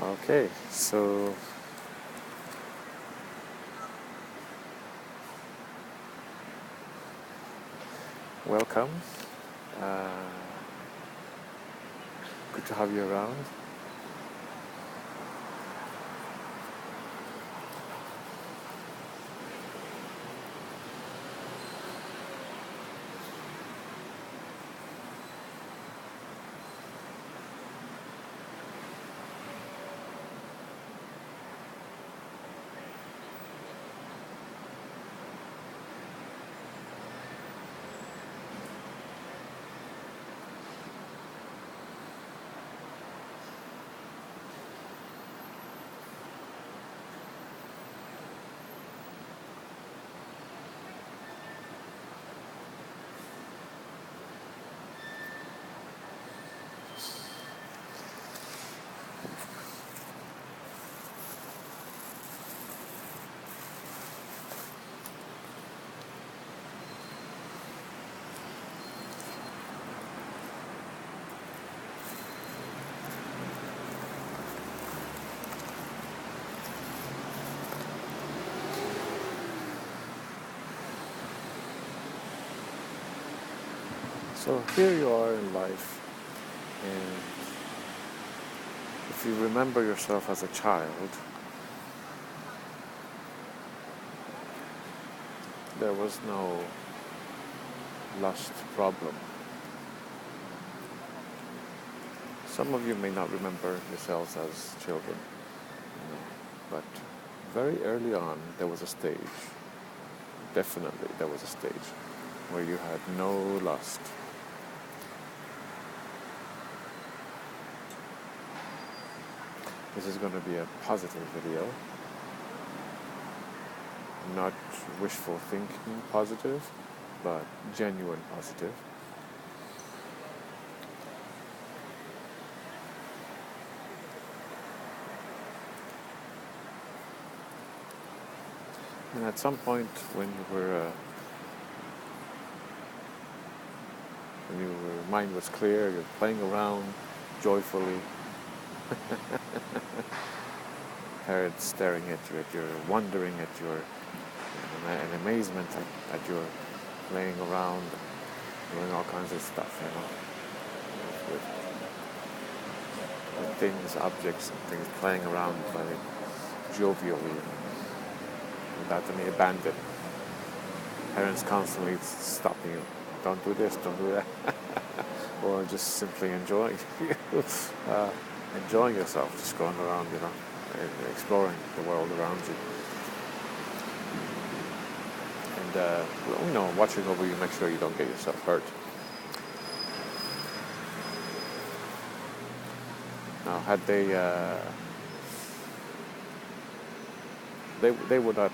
Okay, so welcome. Uh, Good to have you around. So here you are in life, and if you remember yourself as a child, there was no lust problem. Some of you may not remember yourselves as children, but very early on there was a stage, definitely there was a stage, where you had no lust. This is going to be a positive video, not wishful thinking positive, but genuine positive. And at some point when your mind was clear, you're playing around joyfully, parents staring at you, you're wondering at your, and amazement at your playing around, doing all kinds of stuff, with things, objects, and things, playing around very jovially, without any abandon. Parents constantly stopping you. Don't do this, don't do that. Or just simply enjoying enjoying yourself, just going around, exploring the world around you. And, watching over you, make sure you don't get yourself hurt. Now, had they were not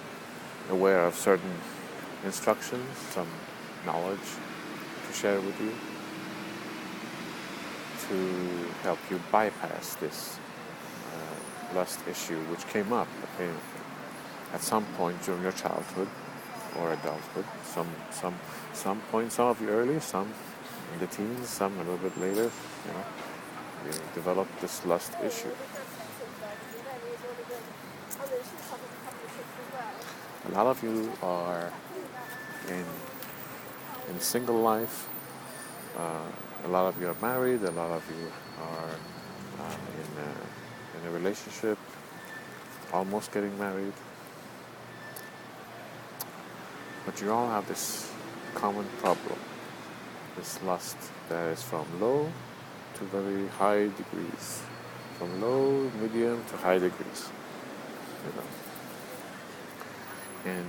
aware of certain instructions, some knowledge to share with you, to help you bypass this lust issue, which came up at some point during your childhood or adulthood. Some point, some of you early, some in the teens, some a little bit later. You developed this lust issue. A lot of you are in single life. A lot of you are married. A lot of you are in a relationship, almost getting married. But you all have this common problem, this lust that is from low to very high degrees, from low, medium to high degrees. And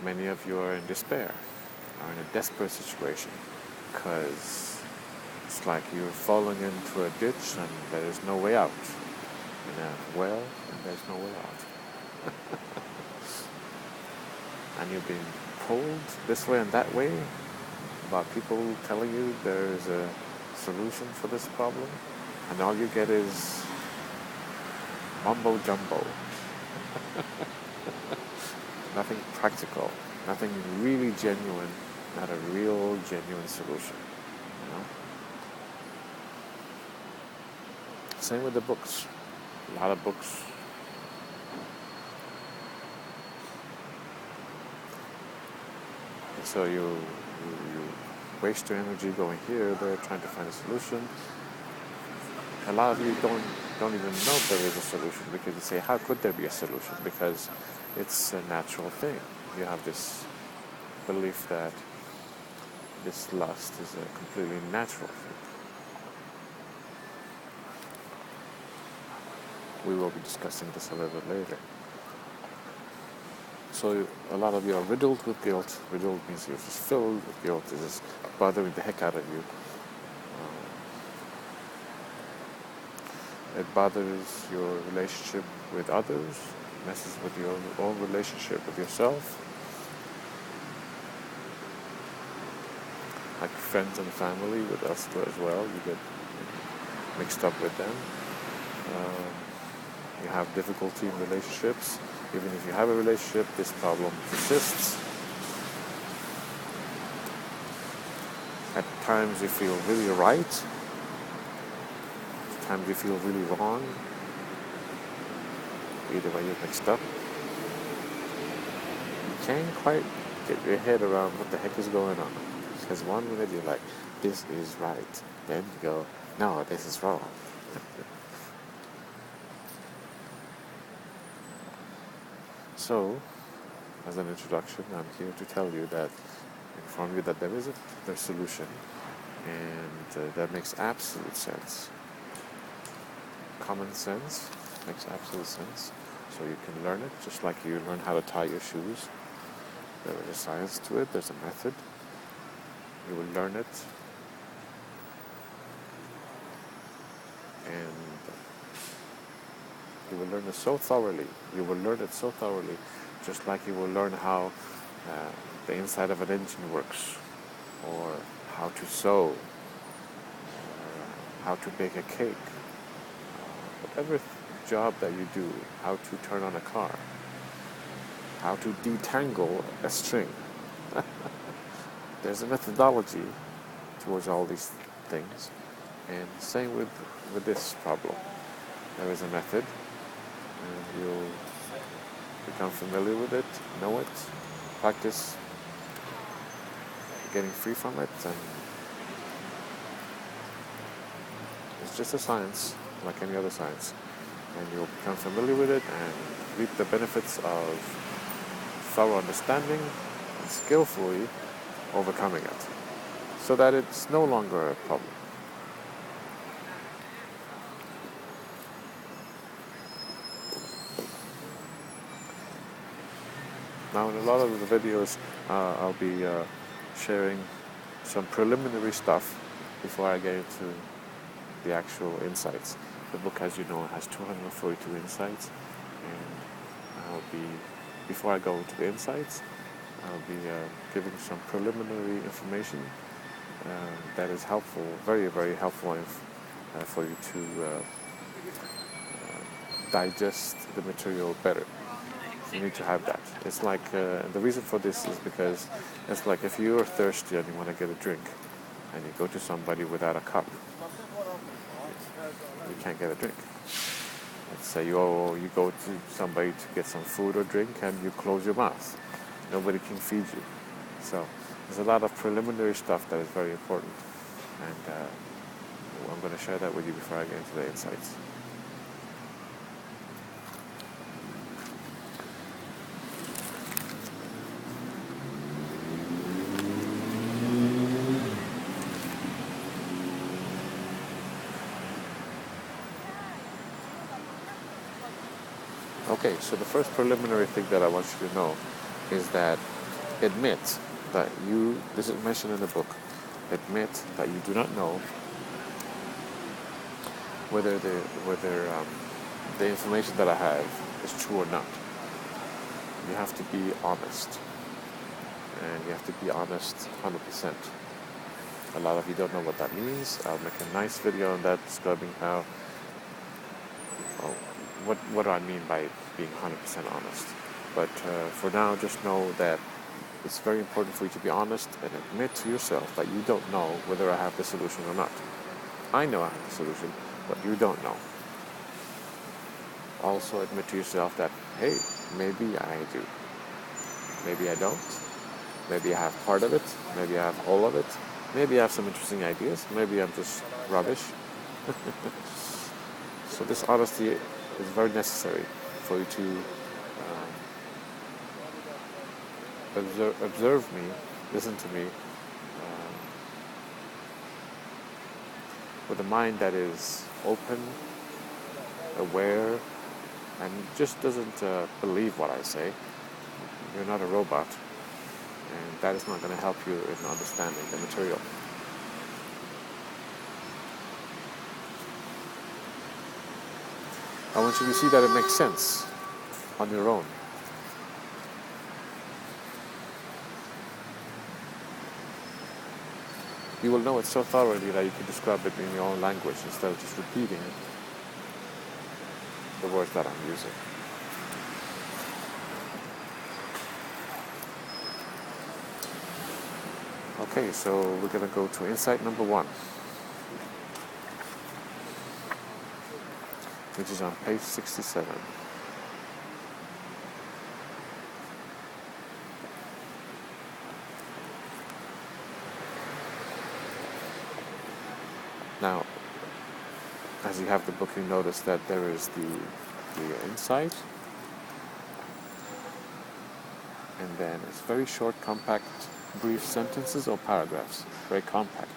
many of you are in despair, are in a desperate situation, because it's like you're falling into a ditch and there is no way out, in a well and there's no way out. And you're being pulled this way and that way about people telling you there's a solution for this problem, and all you get is mumbo jumbo. Nothing practical, nothing really genuine, not a real genuine solution. Same with the books. a lot of books. And so you waste your energy going here, there, trying to find a solution. A lot of you don't even know there is a solution, because you say, how could there be a solution? Because it's a natural thing. You have this belief that this lust is a completely natural thing. We will be discussing this a little bit later. So a lot of you are riddled with guilt. Riddled means you're just filled with guilt. It is bothering the heck out of you. It bothers your relationship with others, messes with your own relationship with yourself. Like friends and family with us as well, you get mixed up with them. You have difficulty in relationships. Even if you have a relationship, this problem persists. At times you feel really right. At times you feel really wrong. Either way, you're mixed up. You can't quite get your head around what the heck is going on. Because one minute you're like, this is right. Then you go, no, this is wrong. So, as an introduction, I'm here to tell you that, inform you that there is a solution, and that makes absolute sense. Common sense makes absolute sense. So you can learn it, just like you learn how to tie your shoes. There is a science to it, there's a method. You will learn it, and you will learn it so thoroughly. You will learn it so thoroughly, just like you will learn how the inside of an engine works, or how to sew, or how to bake a cake, whatever job that you do, how to turn on a car, how to detangle a string. There's a methodology towards all these things, and same with this problem. There is a method, and you'll become familiar with it, know it, practice getting free from it, and it's just a science, like any other science, and you'll become familiar with it and reap the benefits of thorough understanding and skillfully overcoming it, so that it's no longer a problem. Now, in a lot of the videos, I'll be sharing some preliminary stuff before I get into the actual insights. The book, as you know, has 242 insights, and before I go to the insights, I'll be giving some preliminary information that is helpful, very, very helpful for you to digest the material better. You need to have that. It's like, the reason for this is because it's like if you're thirsty and you want to get a drink, and you go to somebody without a cup, you can't get a drink. Let's say you go to somebody to get some food or drink, and you close your mouth. Nobody can feed you. So there's a lot of preliminary stuff that is very important, and I'm going to share that with you before I get into the insights. Okay, so the first preliminary thing that I want you to know is that admit that this is mentioned in the book, admit that you do not know whether the information that I have is true or not. You have to be honest, and you have to be honest 100%. A lot of you don't know what that means. I'll make a nice video on that, describing how, what do I mean by being 100% honest. But for now, just know that it's very important for you to be honest and admit to yourself that you don't know whether I have the solution or not. I know I have the solution, but you don't know. also admit to yourself that, hey, maybe I do. Maybe I don't. Maybe I have part of it. Maybe I have all of it. Maybe I have some interesting ideas. Maybe I'm just rubbish. So this honesty is very necessary for you to observe me, listen to me, with a mind that is open, aware, and just doesn't believe what I say. You're not a robot, and that is not going to help you in understanding the material. I want you to see that it makes sense on your own. You will know it so thoroughly that you can describe it in your own language instead of just repeating the words that I'm using. Okay, so we're going to go to insight number 1, which is on page 67. Now, as you have the book, you notice that there is the insight, and then it's very short, compact, brief sentences or paragraphs, very compact.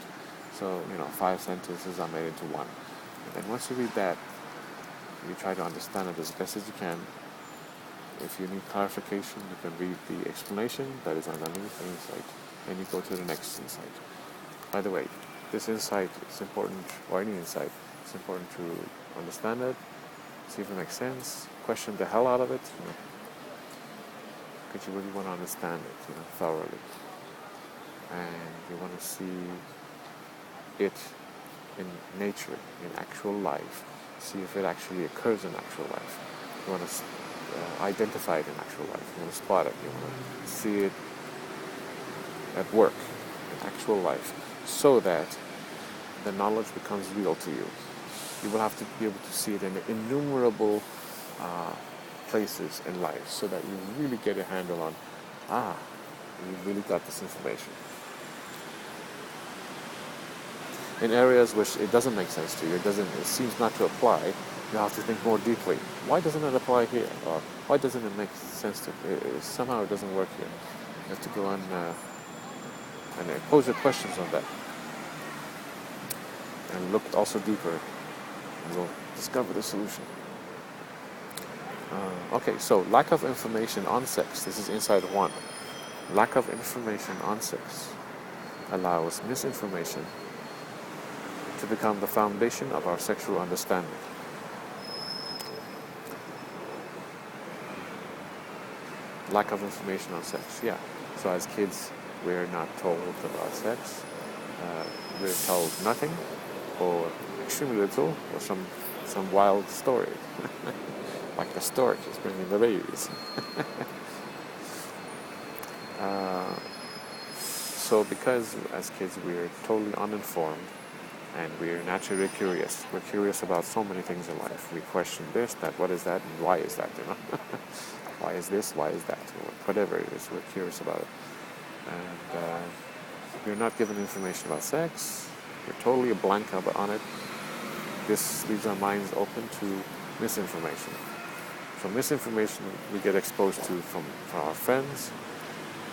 So, 5 sentences are made into one. And then once you read that, you try to understand it as best as you can. If you need clarification, you can read the explanation that is underneath the insight, and you go to the next insight. By the way, this insight is important, or any insight, it's important to understand it, see if it makes sense, question the hell out of it, because you really want to understand it, thoroughly. And you want to see it in nature, in actual life. See if it actually occurs in actual life. You want to identify it in actual life. You want to spot it. You want to see it at work, in actual life, so that the knowledge becomes real to you. You will have to be able to see it in innumerable places in life, so that you really get a handle on, you really got this information. In areas which it doesn't make sense to you, it seems not to apply, you have to think more deeply. Why doesn't it apply here? Or why doesn't it make sense to somehow it doesn't work here? You have to go on and pose your questions on that. And look also deeper, and you'll discover the solution. Okay, so lack of information on sex. This is insight 1. Lack of information on sex allows misinformation to become the foundation of our sexual understanding. Lack of information on sex, yeah. So as kids, we're not told about sex. We're told nothing, or extremely little, or some wild story. Like the stork is bringing the babies. So because as kids we're totally uninformed, and we're naturally curious. We're curious about so many things in life. We question this, that, what is that, and why is that, Why is this, why is that, or whatever it is, we're curious about it. And we're not given information about sex. We're totally a blank on it. This leaves our minds open to misinformation. So misinformation we get exposed to from our friends.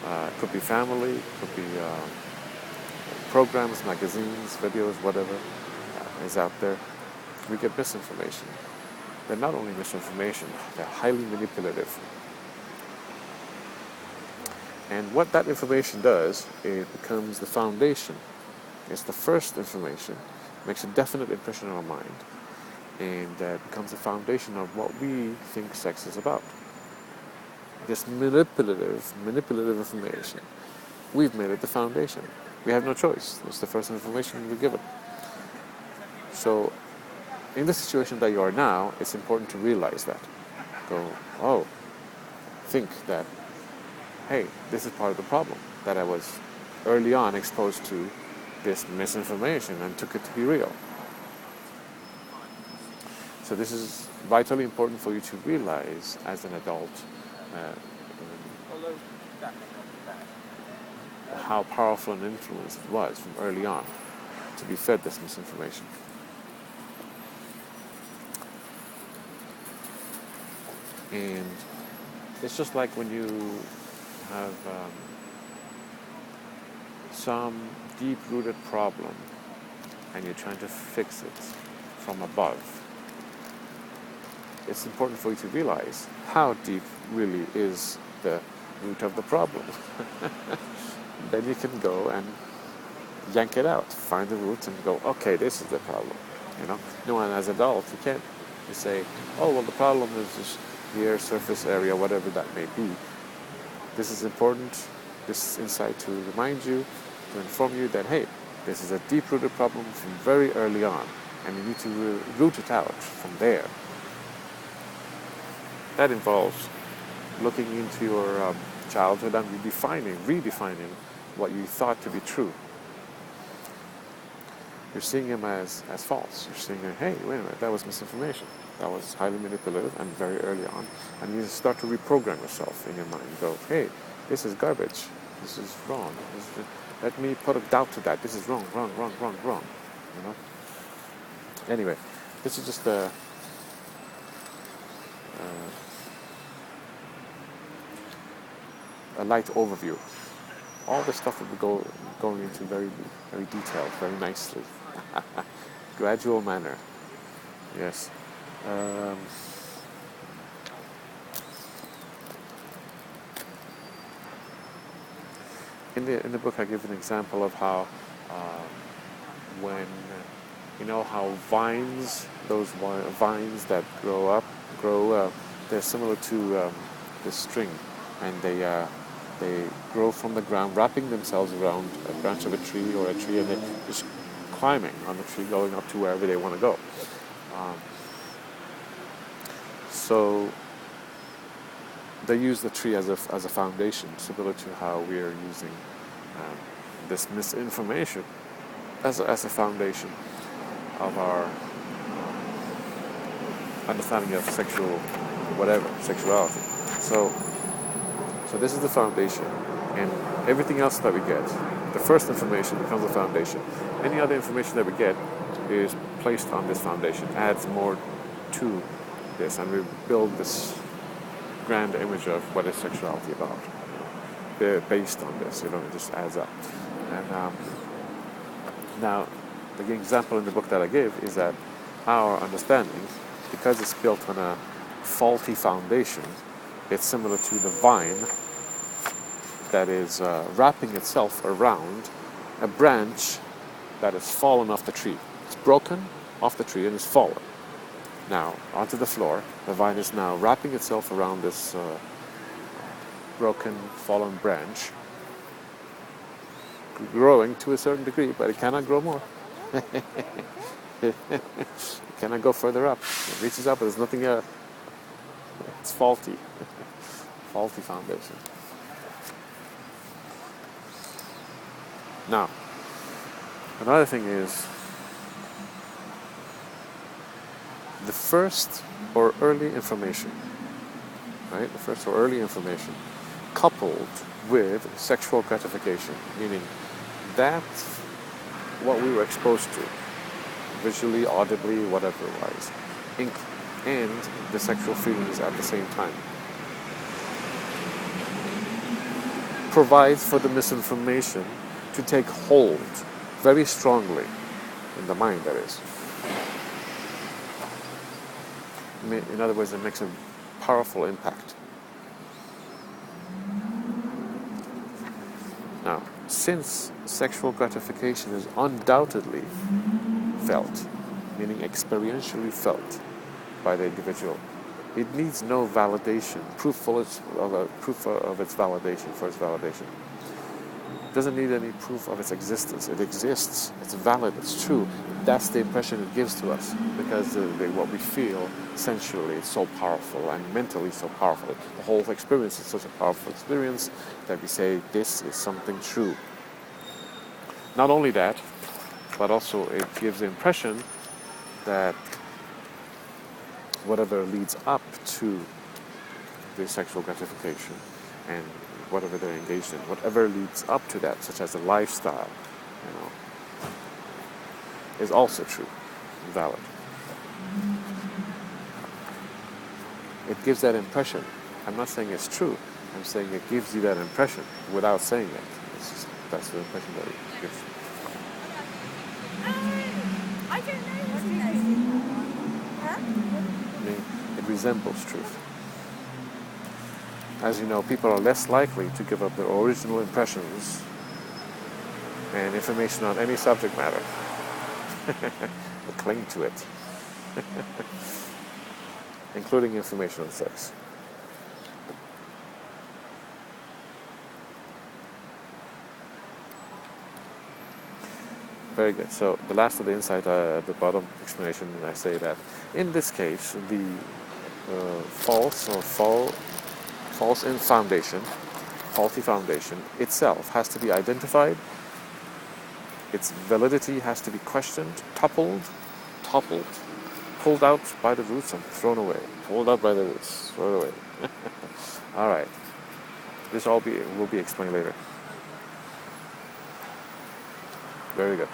It could be family, it could be programs, magazines, videos, whatever is out there. We get misinformation. They're not only misinformation, they're highly manipulative. And what that information does, it becomes the foundation. It's the first information, makes a definite impression on our mind, and becomes the foundation of what we think sex is about. This manipulative information, we've made it the foundation. We have no choice. It's the first information we're given. So, in the situation that you are now, it's important to realize that. Think that, hey, this is part of the problem, that I was early on exposed to this misinformation and took it to be real. So this is vitally important for you to realize as an adult how powerful an influence it was from early on to be fed this misinformation. And it's just like when you have some deep-rooted problem and you're trying to fix it from above. It's important for you to realize how deep really is the root of the problem. Then you can go and yank it out, find the root and go, okay, this is the problem. No, and as adults, you can't just say, oh, well, the problem is just here, surface area, whatever that may be. This is important, this insight to remind you, to inform you that, hey, this is a deep-rooted problem from very early on, and you need to root it out from there. That involves looking into your childhood and redefining what you thought to be true. You're seeing him as false. You're seeing, hey, wait a minute, that was misinformation. That was highly manipulative and very early on. And you start to reprogram yourself in your mind. You go, hey, this is garbage. This is wrong. Let me put a doubt to that. This is wrong. Anyway, this is just a light overview. All this stuff will be going into very, very detailed, very nicely. Gradual manner. Yes. In the book, I give an example of how when how vines, those vines that grow, they're similar to this string, and they grow from the ground, wrapping themselves around a branch of a tree or a tree, and they're just climbing on the tree, going up to wherever they want to go. So they use the tree as a foundation, similar to how we are using this misinformation as a foundation of our understanding of sexuality. So this is the foundation, and everything else that we get, the first information becomes the foundation. Any other information that we get is placed on this foundation, adds more to this, and we build this grand image of what is sexuality about. They're based on this, it just adds up. And now, the example in the book that I give is that our understanding, because it's built on a faulty foundation, it's similar to the vine that is wrapping itself around a branch that has fallen off the tree. It's broken off the tree and it's fallen. Now, onto the floor, the vine is now wrapping itself around this broken, fallen branch, growing to a certain degree, but it cannot grow more. It cannot go further up. It reaches up, but there's nothing else. It's faulty. Faulty foundation. Now, another thing is the first or early information, right? The first or early information coupled with sexual gratification, meaning that's what we were exposed to, visually, audibly, whatever it was, and the sexual feelings at the same time, provides for the misinformation to take hold very strongly in the mind, that is. In other words, it makes a powerful impact. Now, since sexual gratification is undoubtedly felt, meaning experientially felt by the individual, it needs no validation, proof of its validation, for its validation. It doesn't need any proof of its existence. It exists, it's valid, it's true. That's the impression it gives to us, because what we feel sensually is so powerful and mentally so powerful. The whole experience is such a powerful experience that we say this is something true. Not only that, but also it gives the impression that whatever leads up to the sexual gratification and whatever they're engaged in, whatever leads up to that, such as a lifestyle, is also true, valid. It gives that impression. I'm not saying it's true. I'm saying it gives you that impression without saying it. That's the impression that it gives. I don't know. Huh? I mean, it resembles truth. As you know, people are less likely to give up their original impressions and information on any subject matter. Or cling to it. Including information on sex. Very good. So the last of the insight at the bottom explanation, I say that in this case, the false in foundation, faulty foundation itself has to be identified. Its validity has to be questioned, toppled, pulled out by the roots and thrown away. Pulled out by the roots, thrown away. All right. This will be explained later. Very good.